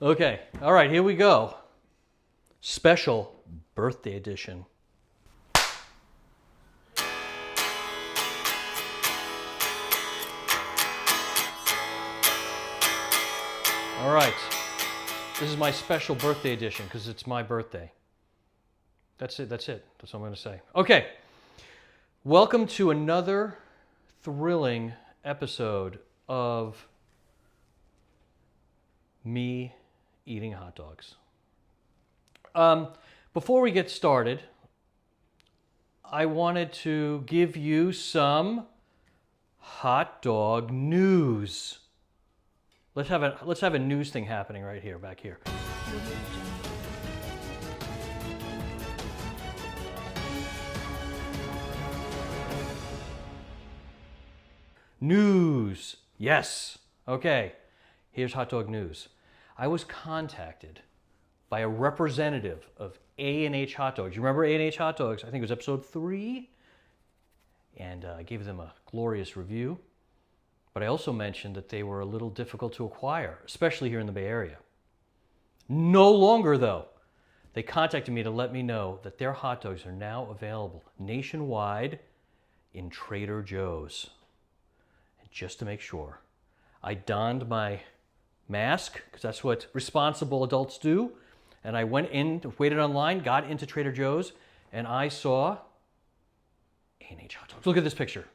Okay, all right, here we go. Special birthday edition. All right, this is my special birthday edition because it's my birthday. That's it. That's all I'm going to say. Okay, welcome to another thrilling episode of me eating hot dogs. Before we get started, I wanted to give you some hot dog news. Let's have a news thing happening right here, back here. News. Yes. Okay. Here's hot dog news. I was contacted by a representative of A&H Hot Dogs. You remember A&H Hot Dogs? I think it was episode 3. And I gave them a glorious review. But I also mentioned that they were a little difficult to acquire, especially here in the Bay Area. No longer, though. They contacted me to let me know that their hot dogs are now available nationwide in Trader Joe's. And just to make sure, I donned my mask, because that's what responsible adults do. And I went in, waited online, got into Trader Joe's, and I saw A&H Hot Dogs. Look at this picture.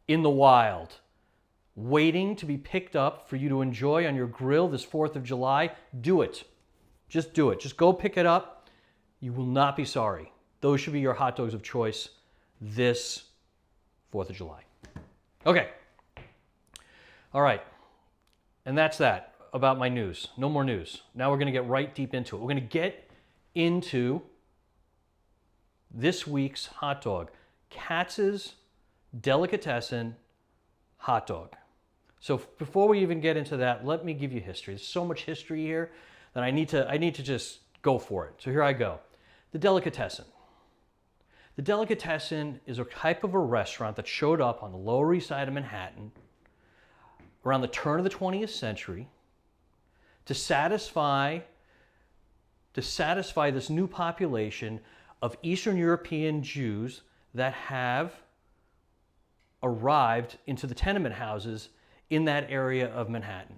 In the wild. Waiting to be picked up for you to enjoy on your grill this 4th of July. Do it. Just do it. Just go pick it up. You will not be sorry. Those should be your hot dogs of choice this 4th of July. Okay. All right. And that's that about my news. No more news. Now we're going to get right deep into it. We're going to get into this week's hot dog. Katz's Delicatessen hot dog. So before we even get into that, let me give you history. There's so much history here that I need to just go for it. So here I go. The Delicatessen. The Delicatessen is a type of a restaurant that showed up on the Lower East Side of Manhattan around the turn of the 20th century to satisfy this new population of Eastern European Jews that have arrived into the tenement houses in that area of Manhattan,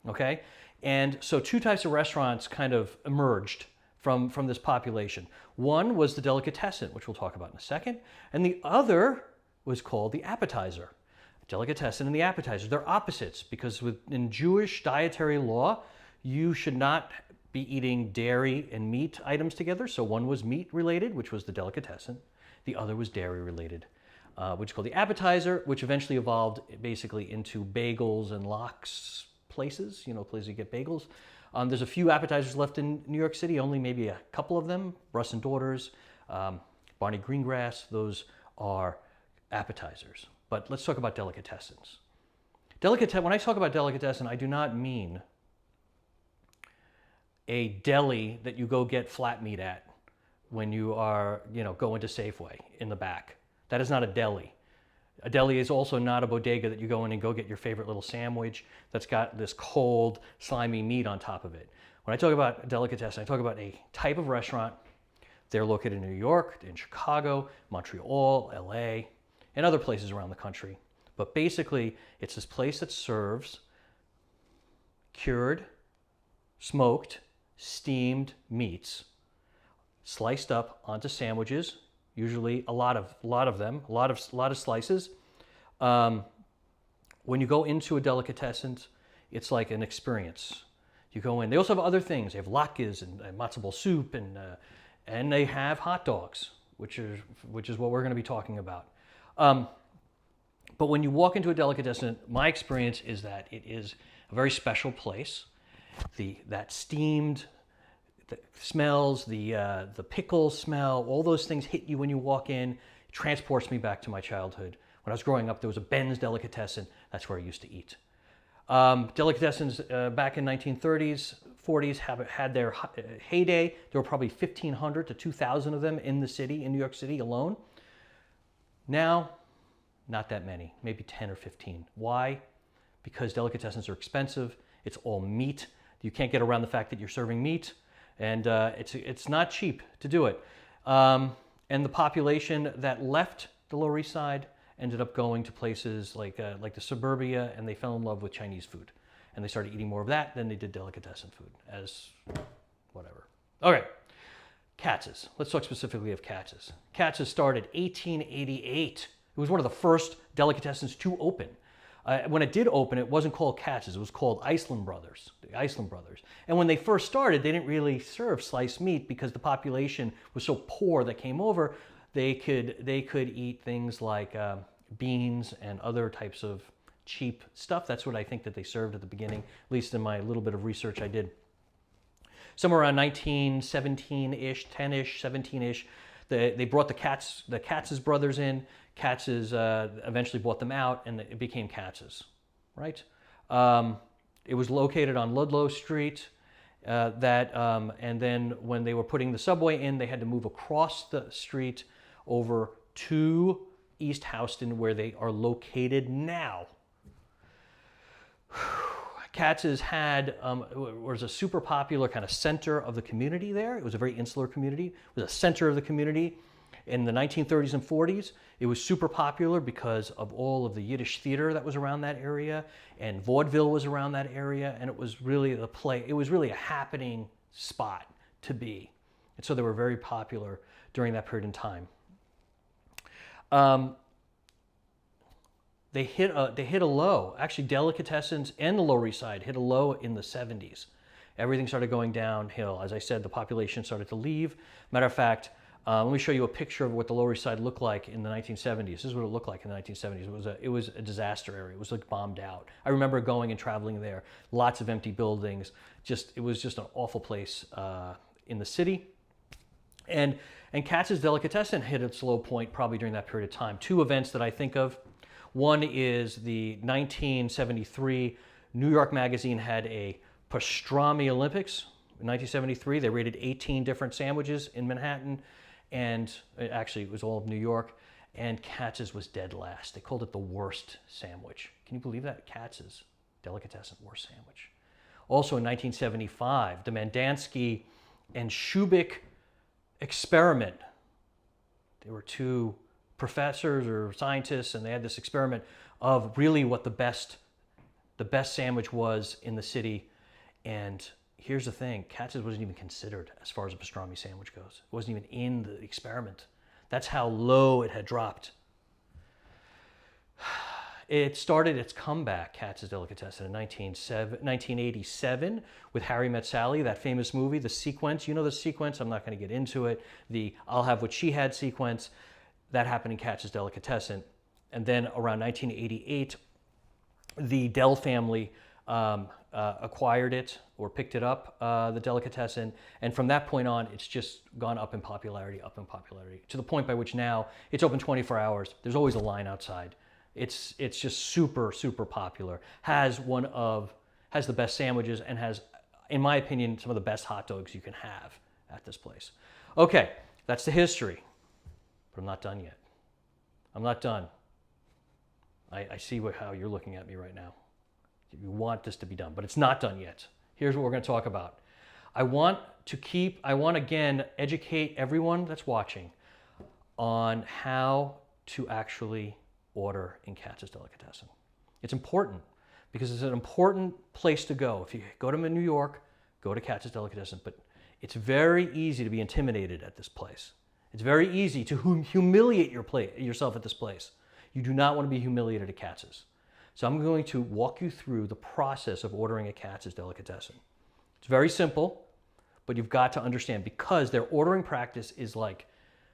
okay? And so two types of restaurants kind of emerged from this population. One was the Delicatessen, which we'll talk about in a second, and the other was called the appetizer. Delicatessen and the appetizer, they're opposites because in Jewish dietary law, you should not be eating dairy and meat items together. So one was meat related, which was the Delicatessen. The other was dairy related, which is called the appetizer, which eventually evolved basically into bagels and lox places, places you get bagels. There's a few appetizers left in New York City, only maybe a couple of them. Russ and Daughters, Barney Greengrass, those are appetizers. But let's talk about delicatessens. When I talk about delicatessen, I do not mean a deli that you go get flat meat at when you are, going to Safeway in the back. That is not a deli. A deli is also not a bodega that you go in and go get your favorite little sandwich that's got this cold, slimy meat on top of it. When I talk about delicatessen, I talk about a type of restaurant. They're located in New York, in Chicago, Montreal, LA, and other places around the country. But basically, it's this place that serves cured, smoked, steamed meats, sliced up onto sandwiches, usually a lot of them, a lot of slices. When you go into a delicatessen, it's like an experience. You go in. They also have other things. They have latkes and matzo ball soup, and they have hot dogs, which is what we're going to be talking about. But when you walk into a delicatessen, my experience is that it is a very special place. That steamed smells, the pickle smell, all those things hit you when you walk in. It transports me back to my childhood. When I was growing up, there was a Ben's Delicatessen. That's where I used to eat. Delicatessens back in 1930s, 40s had their heyday. There were probably 1,500 to 2,000 of them in the city, in New York City alone. Now, not that many, maybe 10 or 15. Why? Because delicatessens are expensive. It's all meat. You can't get around the fact that you're serving meat, and it's not cheap to do it. And the population that left the Lower East Side ended up going to places like the suburbia, and they fell in love with Chinese food. And they started eating more of that than they did delicatessen food, as whatever. Okay, Katz's. Let's talk specifically of Katz's. Katz's started 1888. It was one of the first delicatessens to open. When it did open, it wasn't called Katz's. It was called Iceland Brothers, the Iceland Brothers. And when they first started, they didn't really serve sliced meat because the population was so poor that came over. They could eat things like beans and other types of cheap stuff. That's what I think that they served at the beginning, at least in my little bit of research I did. Somewhere around 1917-ish, 10-ish, 17-ish, they brought the Katz's brothers in. Katz's eventually bought them out, and it became Katz's, right? It was located on Ludlow Street. And then when they were putting the subway in, they had to move across the street over to East Houston, where they are located now. Katz's was a super popular kind of center of the community there. It was a very insular community. It was a center of the community. In the 1930s and 40s, it was super popular because of all of the Yiddish theater that was around that area, and vaudeville was around that area, and it was really it was really a happening spot to be. And so they were very popular during that period in time. They hit a low. Actually, delicatessens and the Lower East Side hit a low in the 70s. Everything started going downhill. As I said, the population started to leave. Matter of fact, let me show you a picture of what the Lower East Side looked like in the 1970s. This is what it looked like in the 1970s. It was a disaster area. It was like bombed out. I remember going and traveling there. Lots of empty buildings. It was just an awful place in the city. And Katz's Delicatessen hit its low point probably during that period of time. Two events that I think of. One is the 1973 New York Magazine had a Pastrami Olympics. In 1973, they rated 18 different sandwiches in Manhattan, and it was all of New York, and Katz's was dead last. They called it the worst sandwich. Can you believe that? Katz's Delicatessen, worst sandwich. Also in 1975, the Mandansky and Shubik experiment. They were two professors or scientists, and they had this experiment of really what the best sandwich was in the city. And here's the thing, Katz's wasn't even considered as far as a pastrami sandwich goes. It wasn't even in the experiment. That's how low it had dropped. It started its comeback, Katz's Delicatessen, in 1987 with Harry Met Sally, that famous movie, the sequence. You know the sequence, I'm not going to get into it. The I'll Have What She Had sequence. That happened in Katz's Delicatessen. And then around 1988, the Dell family acquired it or picked it up, the Delicatessen. And from that point on, it's just gone up in popularity, to the point by which now it's open 24 hours. There's always a line outside. It's just super, super popular. Has the best sandwiches and has, in my opinion, some of the best hot dogs you can have at this place. Okay, that's the history. But I'm not done yet. I'm not done. I see how you're looking at me right now. You want this to be done, but it's not done yet. Here's what we're going to talk about. I want again, educate everyone that's watching on how to actually order in Katz's Delicatessen. It's important because it's an important place to go. If you go to New York, go to Katz's Delicatessen, but it's very easy to be intimidated at this place. It's very easy to humiliate yourself at this place. You do not want to be humiliated at Katz's. So I'm going to walk you through the process of ordering at Katz's Delicatessen. It's very simple, but you've got to understand because their ordering practice is like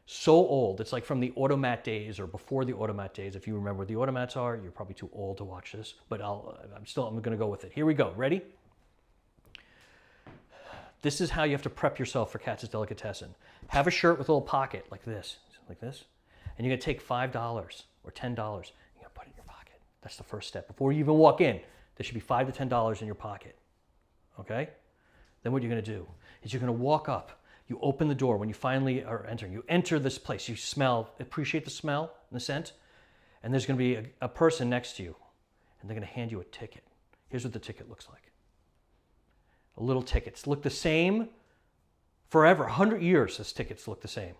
so old. It's like from the automat days or before the automat days. If you remember what the automats are, you're probably too old to watch this, but I'm going to go with it. Here we go. Ready? This is how you have to prep yourself for Katz's Delicatessen. Have a shirt with a little pocket like this, and you're going to take $5 or $10. You're going to put it in your pocket. That's the first step. Before you even walk in, there should be $5 to $10 in your pocket. Okay? Then what you're going to do is you're going to walk up. You open the door when you finally are entering. You enter this place. You appreciate the smell and the scent, and there's going to be a person next to you, and they're going to hand you a ticket. Here's what the ticket looks like. little tickets. Look the same forever. 100 years, this tickets look the same.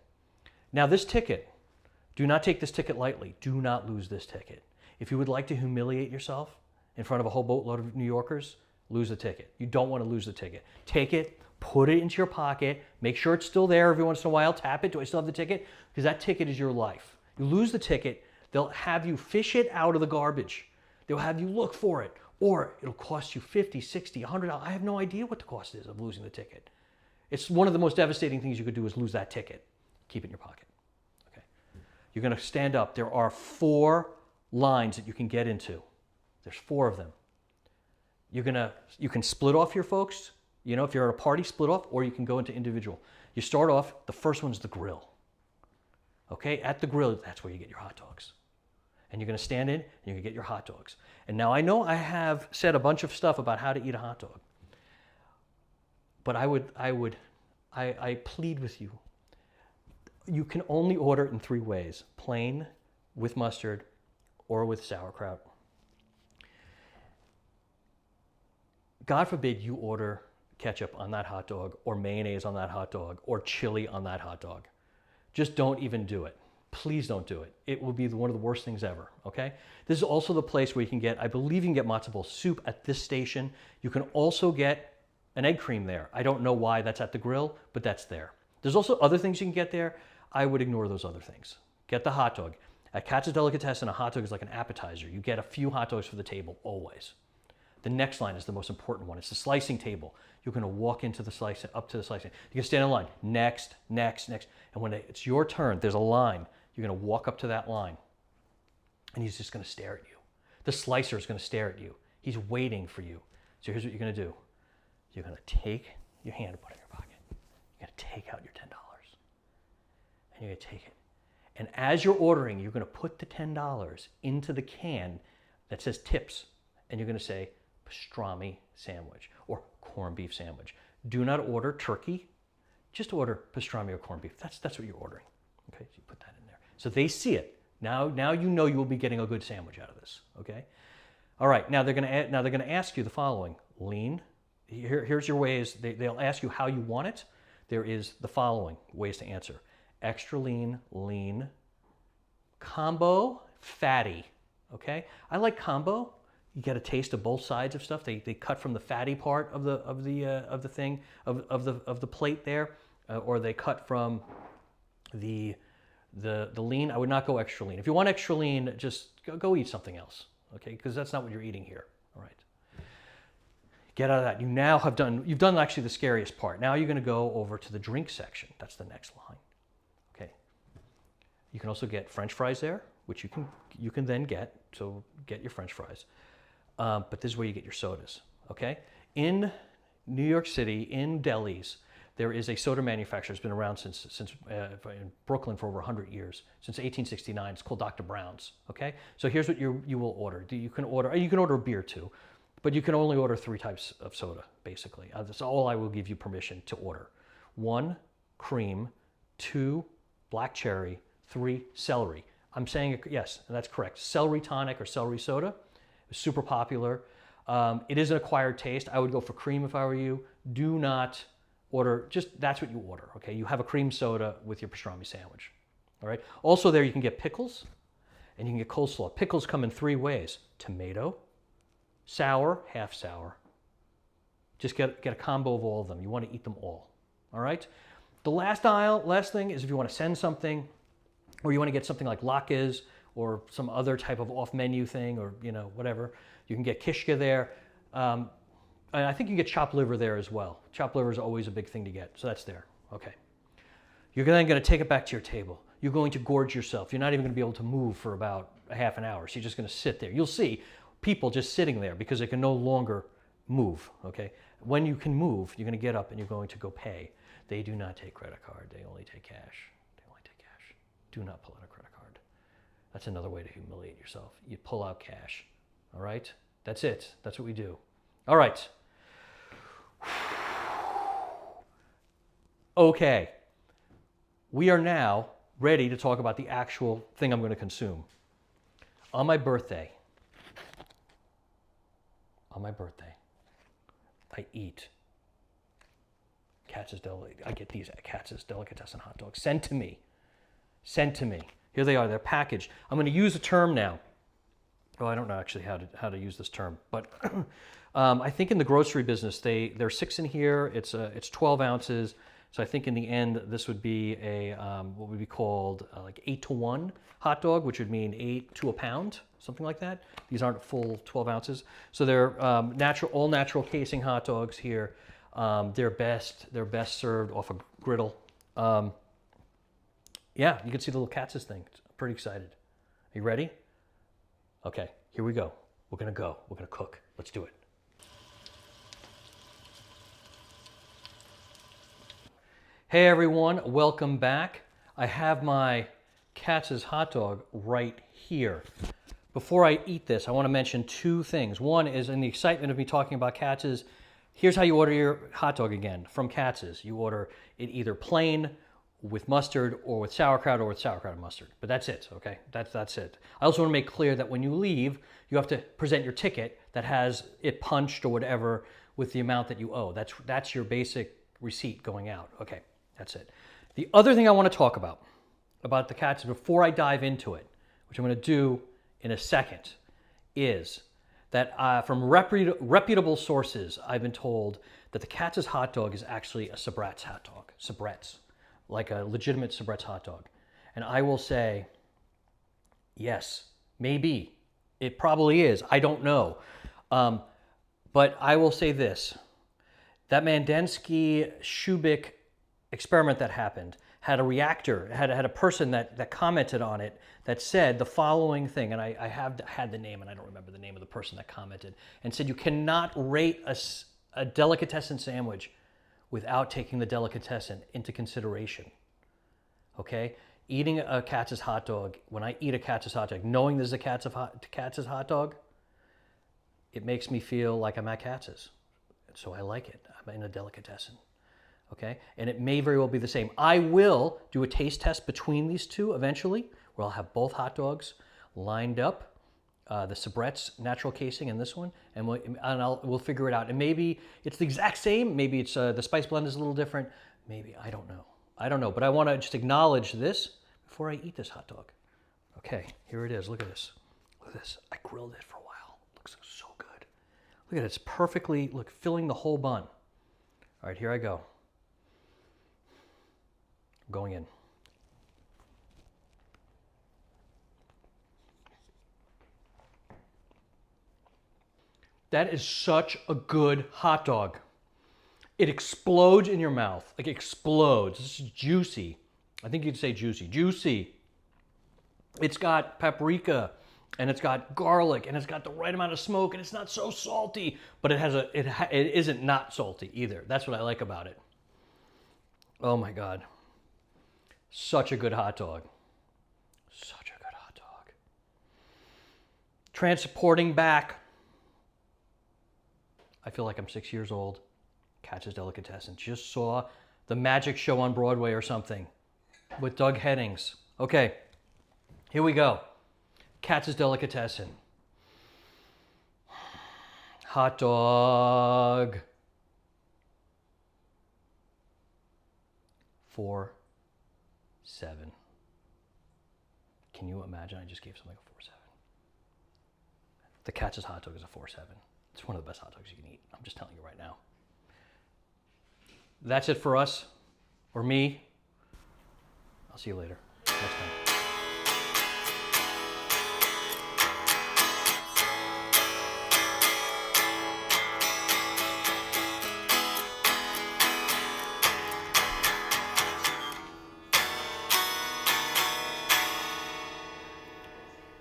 Now this ticket, do not take this ticket lightly. Do not lose this ticket. If you would like to humiliate yourself in front of a whole boatload of New Yorkers, lose the ticket. You don't want to lose the ticket. Take it, put it into your pocket, make sure it's still there every once in a while, tap it, do I still have the ticket? Because that ticket is your life. You lose the ticket, they'll have you fish it out of the garbage. They'll have you look for it, or it'll cost you $50, $60, $100. I have no idea what the cost is of losing the ticket. It's one of the most devastating things you could do is lose that ticket. Keep it in your pocket. Okay. You're going to stand up. There are 4 lines that you can get into. There's 4 of them. You can split off your folks. You know, if you're at a party, split off, or you can go into individual. You start off, the first one's the grill. Okay, at the grill, that's where you get your hot dogs. And you're going to stand in, and you're going to get your hot dogs. And now I know I have said a bunch of stuff about how to eat a hot dog. But I plead with you. You can only order in 3 ways: plain, with mustard, or with sauerkraut. God forbid you order ketchup on that hot dog, or mayonnaise on that hot dog, or chili on that hot dog. Just don't even do it. Please don't do it. It will be one of the worst things ever, okay? This is also the place where you can get, I believe you can get matzo ball soup at this station. You can also get an egg cream there. I don't know why that's at the grill, but that's there. There's also other things you can get there. I would ignore those other things. Get the hot dog. At Katz's Delicatessen, a hot dog is like an appetizer. You get a few hot dogs for the table, always. The next line is the most important one. It's the slicing table. You're going to walk into the slicing, up to the slicing. You can stand in line. Next, next, next. And when it's your turn, there's a line. You're going to walk up to that line. And he's just going to stare at you. The slicer is going to stare at you. He's waiting for you. So here's what you're going to do. You're going to take your hand and put it in your pocket. You're going to take out your $10. And you're going to take it. And as you're ordering, you're going to put the $10 into the can that says tips. And you're going to say pastrami sandwich or corned beef sandwich. Do not order turkey. Just order pastrami or corned beef. That's what you're ordering. Okay, so you put that in there. So they see it. Now you know you will be getting a good sandwich out of this. Okay. All right. Now they're going to ask you the following: lean. Here's your ways. They'll ask you how you want it. There is the following ways to answer: extra lean, lean, combo, fatty. Okay, I like combo. You get a taste of both sides of stuff. They cut from the fatty part of the plate there, or they cut from the lean. I would not go extra lean. If you want extra lean, just go eat something else. Okay, because that's not what you're eating here. All right. Get out of that. You've done actually the scariest part. Now you're going to go over to the drink section. That's the next line. Okay. You can also get French fries there, which you can then get. So get your French fries. But this is where you get your sodas. Okay. In New York City, in delis, there is a soda manufacturer. It's been around since in Brooklyn for over 100 years, since 1869. It's called Dr. Brown's. Okay. So here's what you will order. You can order a beer too. But you can only order 3 types of soda, basically. That's all I will give you permission to order. 1, cream. 2, black cherry. 3, celery. I'm saying, yes, and that's correct. Celery tonic or celery soda is super popular. It is an acquired taste. I would go for cream if I were you. Do not order, that's what you order, okay? You have a cream soda with your pastrami sandwich, all right? Also there you can get pickles and you can get coleslaw. Pickles come in 3 ways: tomato, sour, half sour. Just get a combo of all of them. You want to eat them all right? The last thing is if you want to send something, or you want to get something like latkes or some other type of off-menu thing, or whatever, you can get kishka there. And I think you can get chopped liver there as well. Chopped liver is always a big thing to get, so that's there. Okay. You're then going to take it back to your table. You're going to gorge yourself. You're not even going to be able to move for about a half an hour, so you're just going to sit there. You'll see people just sitting there because they can no longer move, okay? When you can move, you're going to get up and you're going to go pay. They do not take credit card. They only take cash. Do not pull out a credit card. That's another way to humiliate yourself. You pull out cash, all right? That's it. That's what we do. All right. Okay. We are now ready to talk about the actual thing I'm going to consume. On my birthday, I eat I get these at Katz's Delicatessen hot dogs sent to me. Sent to me. Here they are. They're packaged. I'm going to use a term now. Oh, I don't know actually how to use this term, but I think in the grocery business there's 6 in here. It's 12 ounces. So I think in the end this would be a what would be called like 8-to-1 hot dog, which would mean 8 to a pound, something like that. These aren't full 12 ounces. So they're all natural casing hot dogs here. They're best served off a griddle. Yeah, you can see the little Katz's thing. I'm pretty excited. Are you ready? Okay, here we go. We're gonna go. We're gonna cook. Let's do it. Hey everyone, welcome back. I have my Katz's hot dog right here. Before I eat this, I want to mention 2 things. One is, in the excitement of me talking about Katz's, here's how you order your hot dog again from Katz's. You order it either plain, with mustard, or with sauerkraut, or with sauerkraut and mustard. But that's it, okay? That's it. I also want to make clear that when you leave, you have to present your ticket that has it punched or whatever with the amount that you owe. That's your basic receipt going out. Okay, that's it. The other thing I want to talk about the Katz's before I dive into it, which I'm going to do in a second, is that from reputable sources, I've been told that the Katz's hot dog is actually a Sabrat's hot dog. Sabrat's. Like a legitimate Sabrat's hot dog. And I will say, yes, maybe. It probably is. I don't know. But I will say this. That Mandensky-Shubik experiment that happened had a reactor, had a person that commented on it that said the following thing, and I have had the name, and I don't remember the name of the person that commented, and said you cannot rate a delicatessen sandwich without taking the delicatessen into consideration, okay? Eating a Katz's hot dog, when I eat a Katz's hot dog, knowing this is a Katz's hot dog, it makes me feel like I'm at Katz's. So I like it. I'm in a delicatessen, okay? And it may very well be the same. I will do a taste test between these two eventually, where I'll have both hot dogs lined up, the Sabrat's natural casing and this one, and we'll figure it out. And maybe it's the exact same. Maybe it's the spice blend is a little different. Maybe, I don't know. I don't know, but I want to just acknowledge this before I eat this hot dog. Okay, here it is. Look at this. Look at this. I grilled it for a while. Looks so good. Look at it. It's perfectly, filling the whole bun. All right, here I go. I'm going in. That is such a good hot dog. It explodes in your mouth, like explodes. This is juicy. I think you'd say juicy. Juicy. It's got paprika, and it's got garlic, and it's got the right amount of smoke, and it's not so salty, but it isn't not salty either. That's what I like about it. Oh my God. Such a good hot dog. Such a good hot dog. Transporting back. I feel like I'm 6 years old. Katz's Delicatessen. Just saw the magic show on Broadway or something with Doug Headings. Okay, here we go. Katz's Delicatessen. Hot dog. 4-7. Can you imagine? I just gave something a 4-7. The Katz's hot dog is a 4-7. It's one of the best hot dogs you can eat. I'm just telling you right now. That's it for us, or me. I'll see you later. Next time.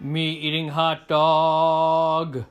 Me eating hot dog.